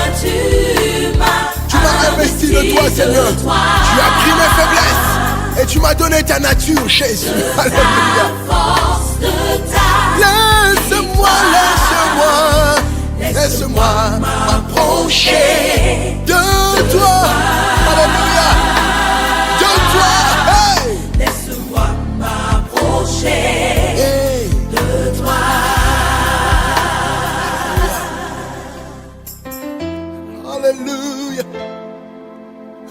tu m'as investi de toi, Seigneur. Tu as pris mes faiblesses et tu m'as donné ta nature, Jésus. Alléluia. force de ta Laisse-moi m'approcher de toi. Alléluia. De toi. Hey. laisse-moi m'approcher Hey. de toi. Alléluia.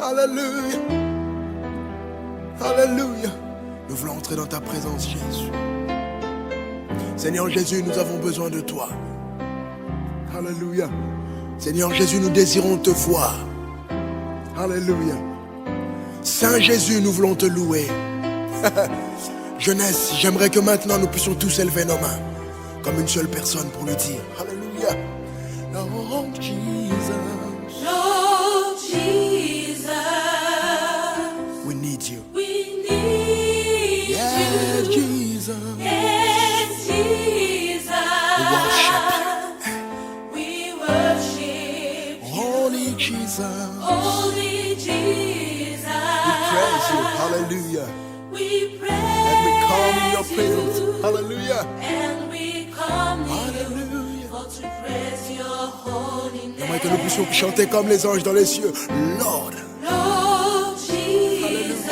Alléluia. Alléluia. Nous voulons entrer dans ta présence, Jésus. Seigneur Jésus, nous avons besoin de toi. Alléluia. Seigneur Jésus, nous désirons te voir. Alléluia. Saint Jésus, nous voulons te louer. Jeunesse, j'aimerais que maintenant nous puissions tous élever nos mains comme une seule personne pour le dire. Alléluia. Lord Jesus, Lord Jesus, we need you. we need Yes, you. Jesus. Yes, Jesus. We worship you. Holy Jesus. Holy Jesus. Praise you. Hallelujah. We praise And we come in your presence. you. Hallelujah. And we come near Hallelujah. for to praise your holy J'aimerais que nous puissions name. chanter comme les anges dans les cieux. Lord, Lord Jesus,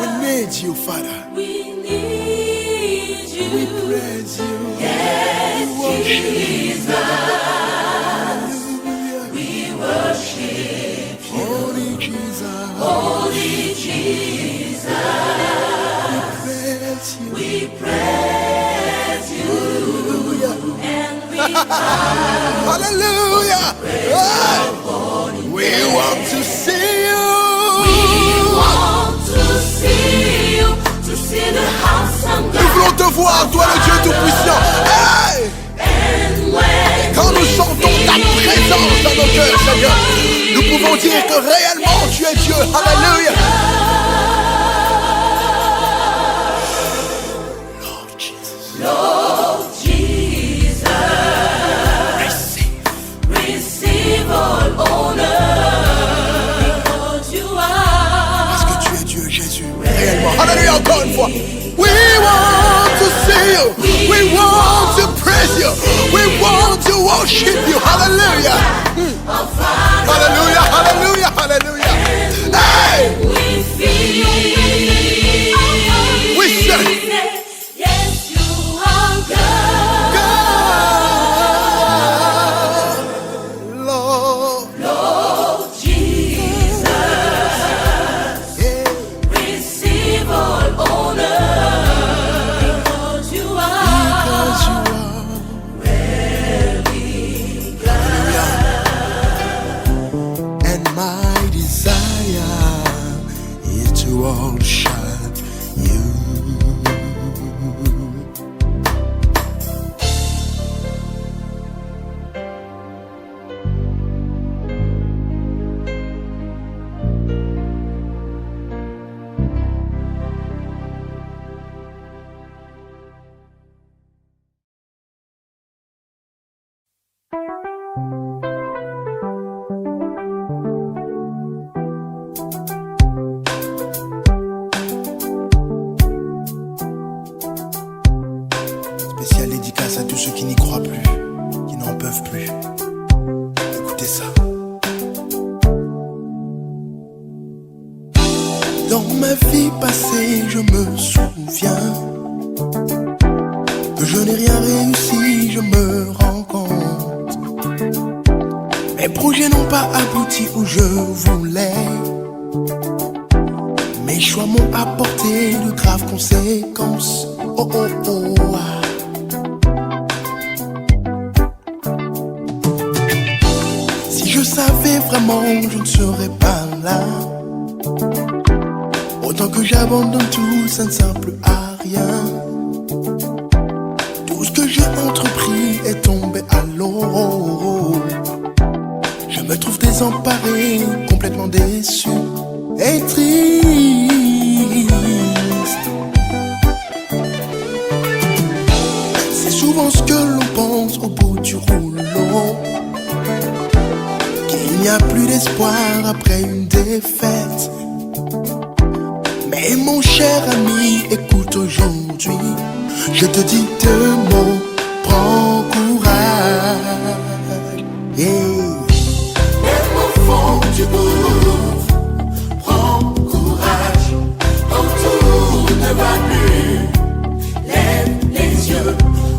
we need you, Father. we need you. We praise you. Yes, We worship you. Jesus, Hallelujah. we worship you. Holy Jesus. Holy Jesus, Praise you. we praise you. Hallelujah. And we come Hallelujah. Ah, we want to see you. We want to see the house of Nous God. voulons te voir, toi le Dieu Tout-Puissant. Hey! And when Quand nous sentons ta présence dans nos cœurs, Seigneur, nous pouvons dire que réellement tu es Dieu. Alléluia. Lord Jesus. Lord Jesus, receive all honor because you Parce are. que tu es Dieu, Jésus. Réellement. Alléluia, encore une fois. We want to see you. We want to praise you. We want to worship you. Hallelujah. Hallelujah, hallelujah, hallelujah. Hey! We feel. We say, Yes, you are God. God, Lord, Lord Jesus, yeah, receive all honor because you are. because you are. And my desire is to worship you. ma vie passée, je me souviens que je n'ai rien réussi, je me rends compte. Mes projets n'ont pas abouti où je voulais. Mes choix m'ont apporté de graves conséquences. Oh oh oh. Si je savais vraiment, je ne serais pas là. Autant que j'abandonne tout, ça ne sert plus à rien. Tout ce que j'ai entrepris est tombé à l'eau. Je me trouve désemparé, complètement déçu et triste. C'est souvent ce que l'on pense au bout du rouleau, qu'il n'y a plus d'espoir après une défaite. Mais mon cher ami, écoute aujourd'hui, je te dis deux mots, prends courage. Même au fond du gouffre, prends courage. Autour ne va plus, lève les yeux,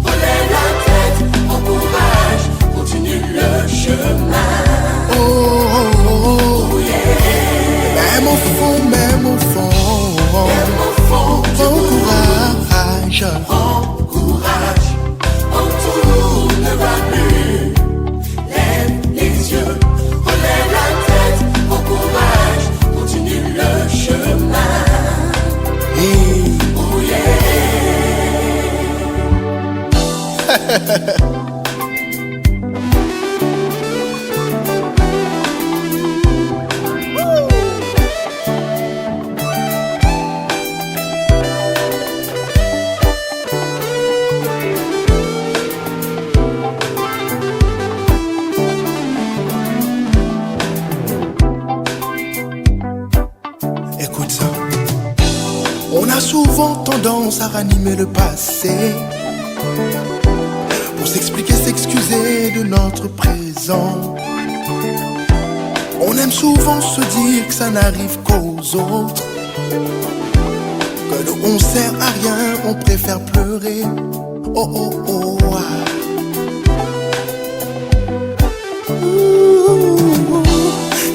relève la tête, prends courage, continue le chemin. Oh, oh, oh, oh yeah. Même au fond, même au fond. Prends courage, prends courage, autour ne va plus, lève les yeux, relève la tête, prends courage, continue le chemin. Oh yeah. Souvent tendance à ranimer le passé pour s'expliquer, s'excuser de notre présent. On aime souvent se dire que ça n'arrive qu'aux autres, que nous on sert à rien, on préfère pleurer. Oh oh oh ah.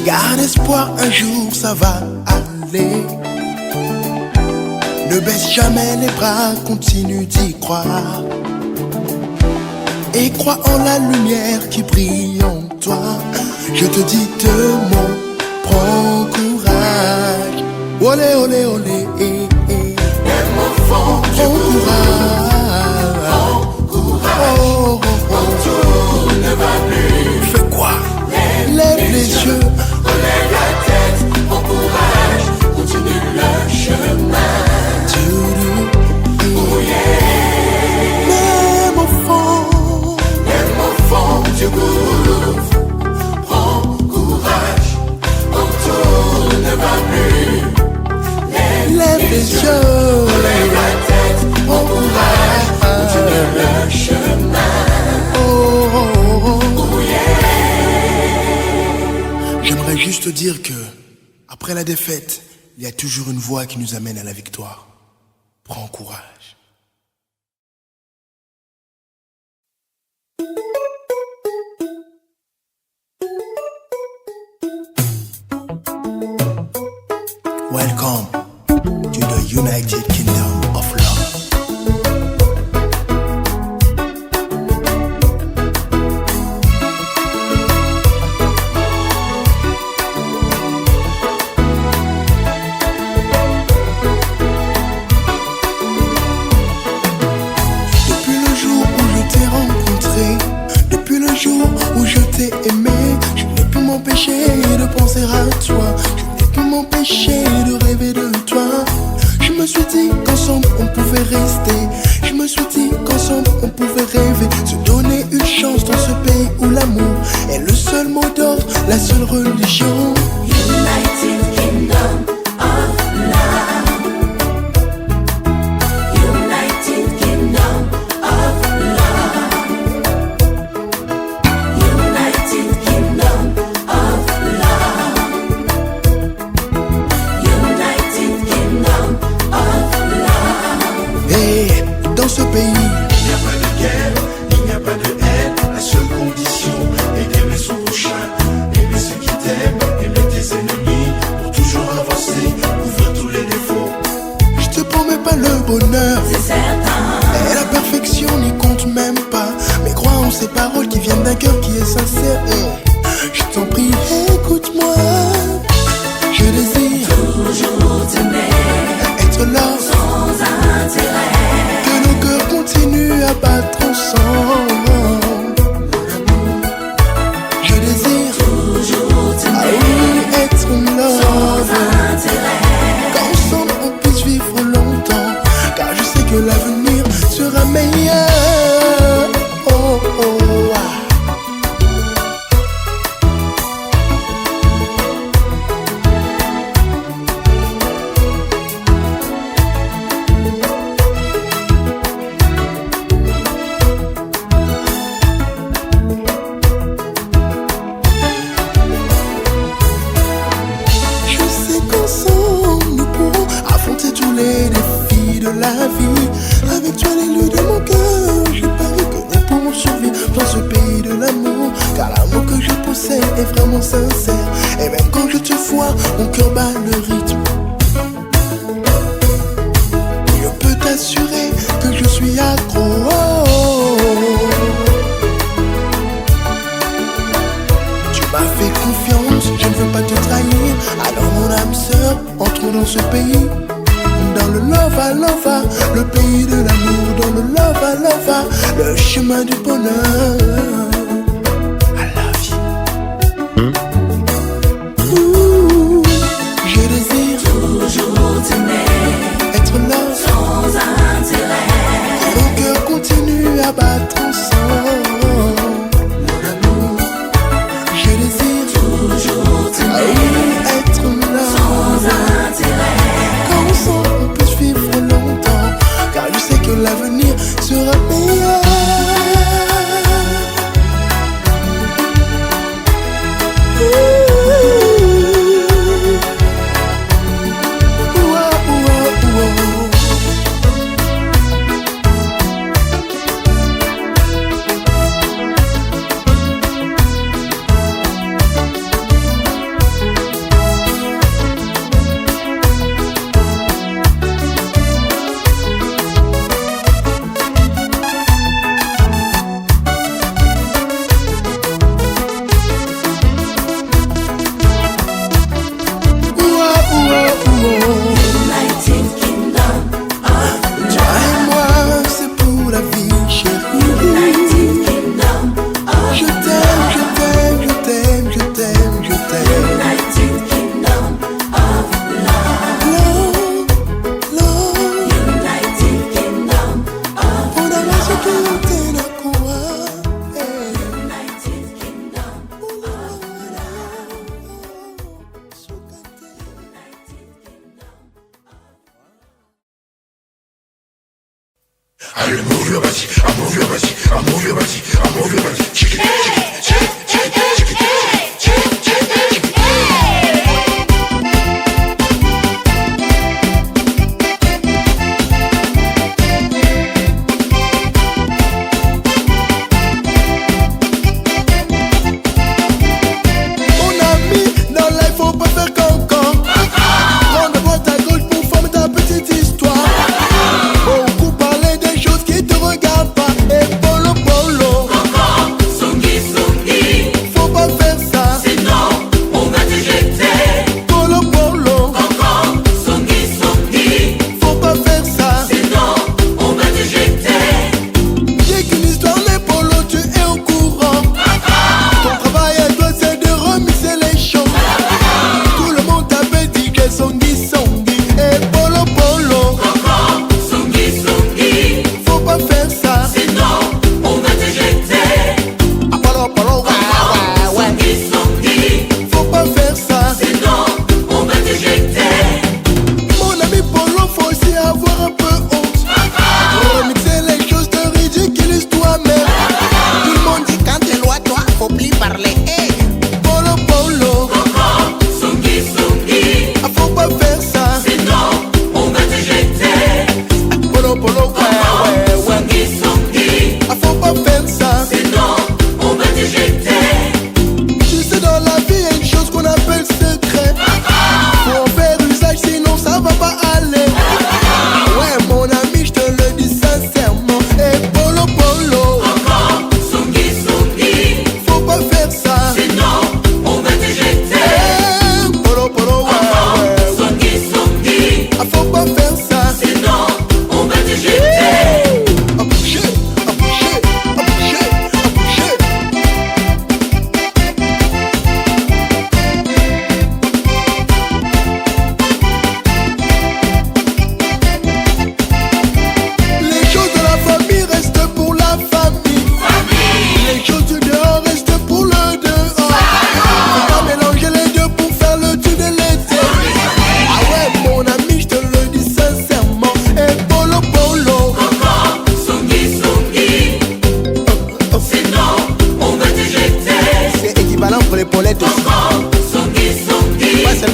Garde espoir, un jour ça va aller. Ne baisse jamais les bras, continue d'y croire. Et crois en la lumière qui brille en toi. Je te dis deux mots, prends courage. Olé, olé, olé, même au fond, prends courage. Prends courage. Oh, oh, oh. Tout ne va plus. Fais quoi? Lève les yeux, relève la tête, prends courage, continue le chemin. Oh yeah. Même au fond du gouffre, prends courage, autour ne va plus, lève les yeux, relève la tête, prends courage, continue le chemin. Oh yeah. J'aimerais juste dire que après la défaite, il y a toujours une voie qui nous amène à la victoire. Prends courage. Welcome to the United Kingdom of Love. Aimé, je n'ai pu m'empêcher de penser à toi. Je n'ai pu m'empêcher de rêver de toi. Je me suis dit qu'ensemble on pouvait rester. Je me suis dit qu'ensemble on pouvait rêver. Se donner une chance dans ce pays où l'amour est le seul mot d'ordre, la seule religion. United Kingdom of Love. United Kingdom of Love. United Kingdom of Love. United Kingdom. viennent d'un cœur qui est sincère. Je t'en prie, écoute-moi. Je désire toujours t'aimer, être là sans intérêt. Que nos cœurs continuent à battre ensemble. Je désire toujours t'aimer, être là sans intérêt. Qu'ensemble on puisse vivre longtemps, car je sais que l'avenir sera meilleur. Oh, oh, ah. Je sais qu'ensemble nous pourrons affronter tous les défis de la vie. Avec toi l'élu de mon cœur, je parie que nous pourrons survivre dans ce pays de l'amour. Car l'amour que je possède est vraiment sincère. Et même quand je te vois, mon cœur bat le rythme. Je peux t'assurer que je suis accro. Tu m'as fait confiance, je ne veux pas te trahir. Alors mon âme sœur, entrons dans ce pays. Dans le lova lova, le pays de l'amour. Dans le lova lova, le chemin du bonheur. I love you. Ouh, je désire Toujours t'aimer, être là sans intérêt. que nos cœurs continuent à battre ensemble. Je désire Toujours t'aimer, être là sans intérêt. qu'ensemble on puisse vivre longtemps, car je sais que l'avenir sera meilleur. United Kingdom of Toi et moi, c'est pour la vie, chérie. United Kingdom of Je t'aime, je t'aime, je t'aime, je t'aime, je t'aime. United Kingdom of love. Love, love, United Kingdom of on a la sécurité na kuwa. United Kingdom of I move your body, I move your body, I move your body, I move your body. Shake it, shake it, shake it, shake it, shake it, shake it, shake it, shake it. Mon ami, dans la faut pas faire cancan. Prends de droite à gauche pour former ta petite histoire. Beaucoup parler des choses qui te regardent pas. Et polo polo. Sungi Sungi.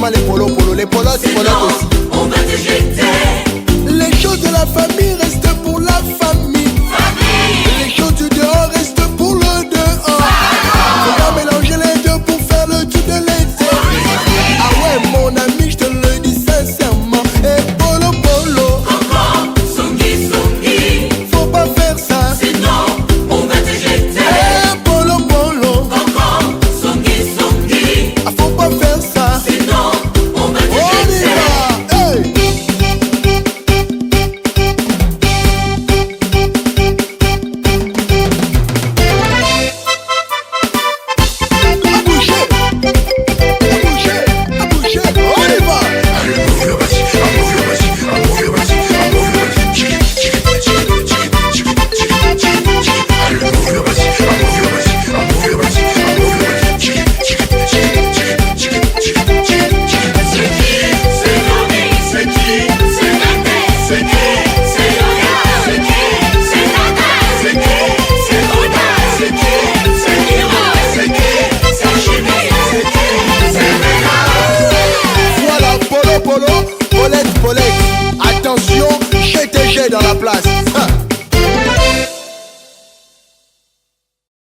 vraiment les polos, les polos, c'est polos aussi. On va te jeter. Les choses de la famille